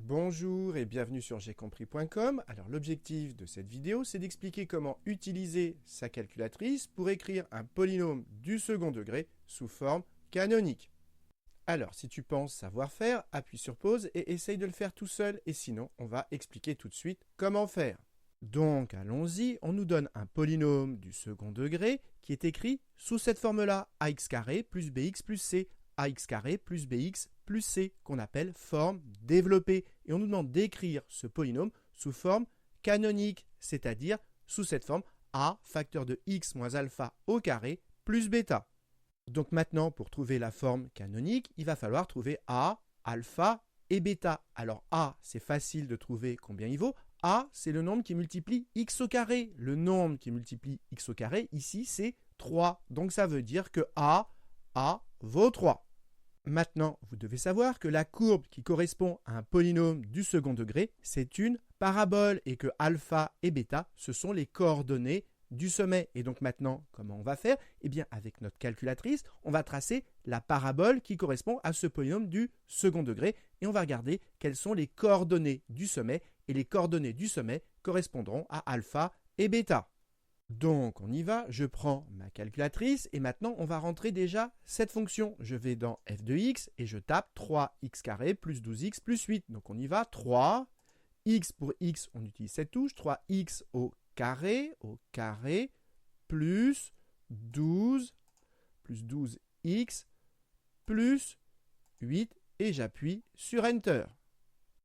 Bonjour et bienvenue sur jaicompris.com. Alors l'objectif de cette vidéo, c'est d'expliquer comment utiliser sa calculatrice pour écrire un polynôme du second degré sous forme canonique. Alors si tu penses savoir faire, appuie sur pause et essaye de le faire tout seul, et sinon on va expliquer tout de suite comment faire. Donc allons-y, on nous donne un polynôme du second degré qui est écrit sous cette forme-là, ax carré plus bx plus c, ax carré plus bx plus c, qu'on appelle forme développée. Et on nous demande d'écrire ce polynôme sous forme canonique, c'est-à-dire sous cette forme a facteur de x moins alpha au carré plus bêta. Donc maintenant, pour trouver la forme canonique, il va falloir trouver a, alpha et bêta. Alors a, c'est facile de trouver combien il vaut. A, c'est le nombre qui multiplie x au carré. Le nombre qui multiplie x au carré, ici, c'est 3. Donc ça veut dire que a vaut 3. Maintenant, vous devez savoir que la courbe qui correspond à un polynôme du second degré, c'est une parabole et que alpha et bêta, ce sont les coordonnées du sommet. Et donc maintenant, comment on va faire? Eh bien, avec notre calculatrice, on va tracer la parabole qui correspond à ce polynôme du second degré et on va regarder quelles sont les coordonnées du sommet, et les coordonnées du sommet correspondront à alpha et bêta. Donc on y va, je prends ma calculatrice et maintenant on va rentrer déjà cette fonction. Je vais dans f de x et je tape 3x carré plus 12x plus 8. Donc on y va, 3, x pour x, on utilise cette touche, 3x au carré, plus 12 plus 12x plus 8 et j'appuie sur Enter.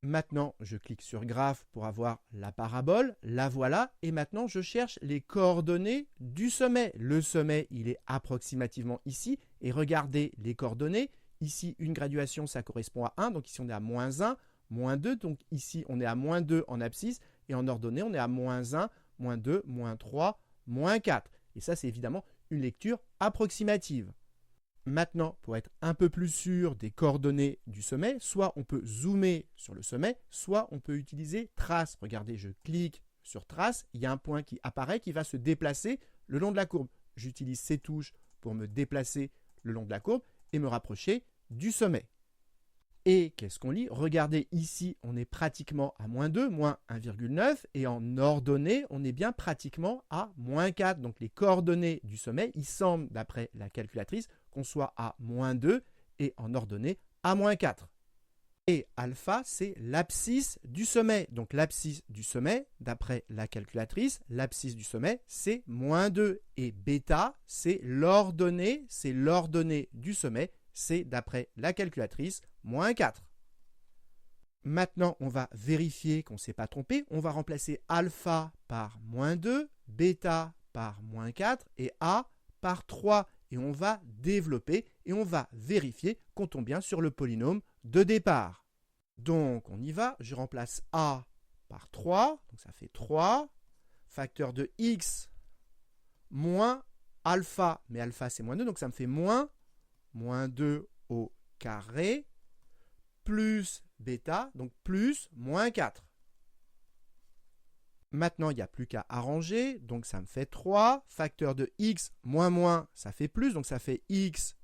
Maintenant, je clique sur graphe pour avoir la parabole, la voilà, et maintenant je cherche les coordonnées du sommet. Le sommet, il est approximativement ici, et regardez les coordonnées. Ici, une graduation, ça correspond à 1, donc ici on est à moins 1, moins 2, donc ici on est à moins 2 en abscisse, et en ordonnée, on est à moins 1, moins 2, moins 3, moins 4. Et ça, c'est évidemment une lecture approximative. Maintenant, pour être un peu plus sûr des coordonnées du sommet, soit on peut zoomer sur le sommet, soit on peut utiliser trace. Regardez, je clique sur trace, il y a un point qui apparaît qui va se déplacer le long de la courbe. J'utilise ces touches pour me déplacer le long de la courbe et me rapprocher du sommet. Et qu'est-ce qu'on lit? Regardez, ici, on est pratiquement à moins 2, moins 1,9, et en ordonnée, on est bien pratiquement à moins 4. Donc les coordonnées du sommet, il semble, d'après la calculatrice, qu'on soit à moins 2 et en ordonnée à moins 4. Et alpha, c'est l'abscisse du sommet. Donc l'abscisse du sommet, d'après la calculatrice, l'abscisse du sommet, c'est moins 2. Et bêta, c'est l'ordonnée du sommet, c'est, d'après la calculatrice, moins 4. Maintenant, on va vérifier qu'on ne s'est pas trompé. On va remplacer alpha par moins 2, bêta par moins 4 et a par 3. Et on va développer et on va vérifier qu'on tombe bien sur le polynôme de départ. Donc, on y va. Je remplace a par 3. Donc, ça fait 3. Facteur de x moins alpha. Mais alpha, c'est moins 2. Donc, ça me fait moins 2 au carré plus bêta, donc plus moins 4. Maintenant, il n'y a plus qu'à arranger, donc ça me fait 3. Facteur de x moins, ça fait plus, donc ça fait x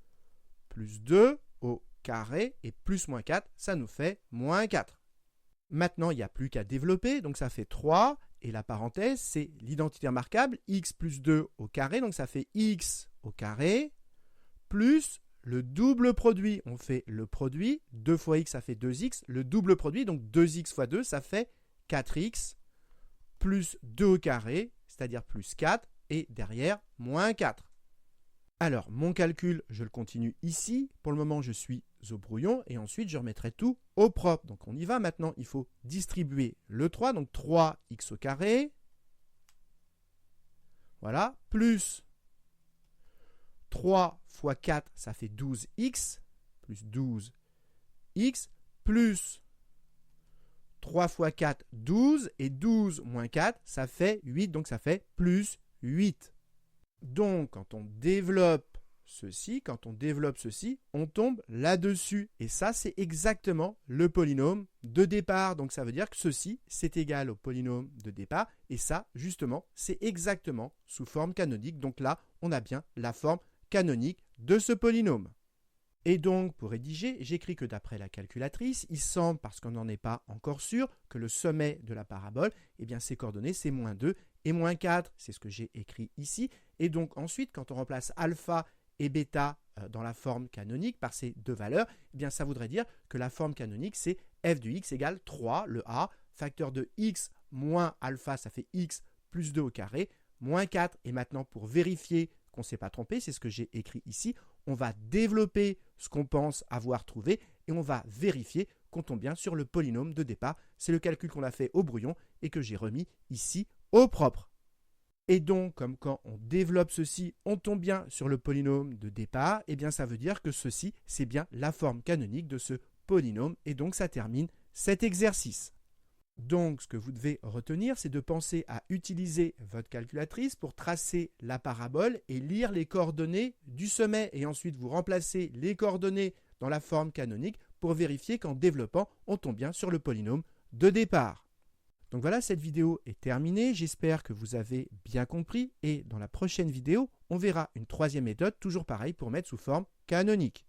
plus 2 au carré, et plus moins 4, ça nous fait moins 4. Maintenant, il n'y a plus qu'à développer, donc ça fait 3, et la parenthèse, c'est l'identité remarquable, x plus 2 au carré, donc ça fait x au carré, plus le double produit. On fait le produit, 2 fois x, ça fait 2x, le double produit, donc 2x fois 2, ça fait 4x, plus 2 au carré, c'est-à-dire plus 4, et derrière, moins 4. Alors, mon calcul, je le continue ici. Pour le moment, je suis au brouillon, et ensuite, je remettrai tout au propre. Donc, on y va maintenant. Il faut distribuer le 3, donc 3x au carré. Voilà, plus 3 fois 4, ça fait 12x, plus 12x, plus 3 fois 4, 12, et 12 moins 4, ça fait 8, donc ça fait plus 8. Donc, quand on développe ceci, on tombe là-dessus. Et ça, c'est exactement le polynôme de départ. Donc, ça veut dire que ceci, c'est égal au polynôme de départ. Et ça, justement, c'est exactement sous forme canonique. Donc là, on a bien la forme canonique de ce polynôme. Et donc, pour rédiger, j'écris que d'après la calculatrice, il semble, parce qu'on n'en est pas encore sûr, que le sommet de la parabole, eh bien, ses coordonnées, c'est -2 et -4. C'est ce que j'ai écrit ici. Et donc, ensuite, quand on remplace alpha et bêta dans la forme canonique par ces deux valeurs, eh bien, ça voudrait dire que la forme canonique, c'est f de x égale 3, le a, facteur de x moins alpha, ça fait x plus 2 au carré, moins 4. Et maintenant, pour vérifier qu'on ne s'est pas trompé, c'est ce que j'ai écrit ici, on va développer ce qu'on pense avoir trouvé et on va vérifier qu'on tombe bien sur le polynôme de départ. C'est le calcul qu'on a fait au brouillon et que j'ai remis ici au propre. Et donc, comme quand on développe ceci, on tombe bien sur le polynôme de départ, et bien ça veut dire que ceci, c'est bien la forme canonique de ce polynôme, et donc ça termine cet exercice. Donc, ce que vous devez retenir, c'est de penser à utiliser votre calculatrice pour tracer la parabole et lire les coordonnées du sommet. Et ensuite, vous remplacez les coordonnées dans la forme canonique pour vérifier qu'en développant, on tombe bien sur le polynôme de départ. Donc voilà, cette vidéo est terminée. J'espère que vous avez bien compris. Et dans la prochaine vidéo, on verra une troisième méthode, toujours pareil, pour mettre sous forme canonique.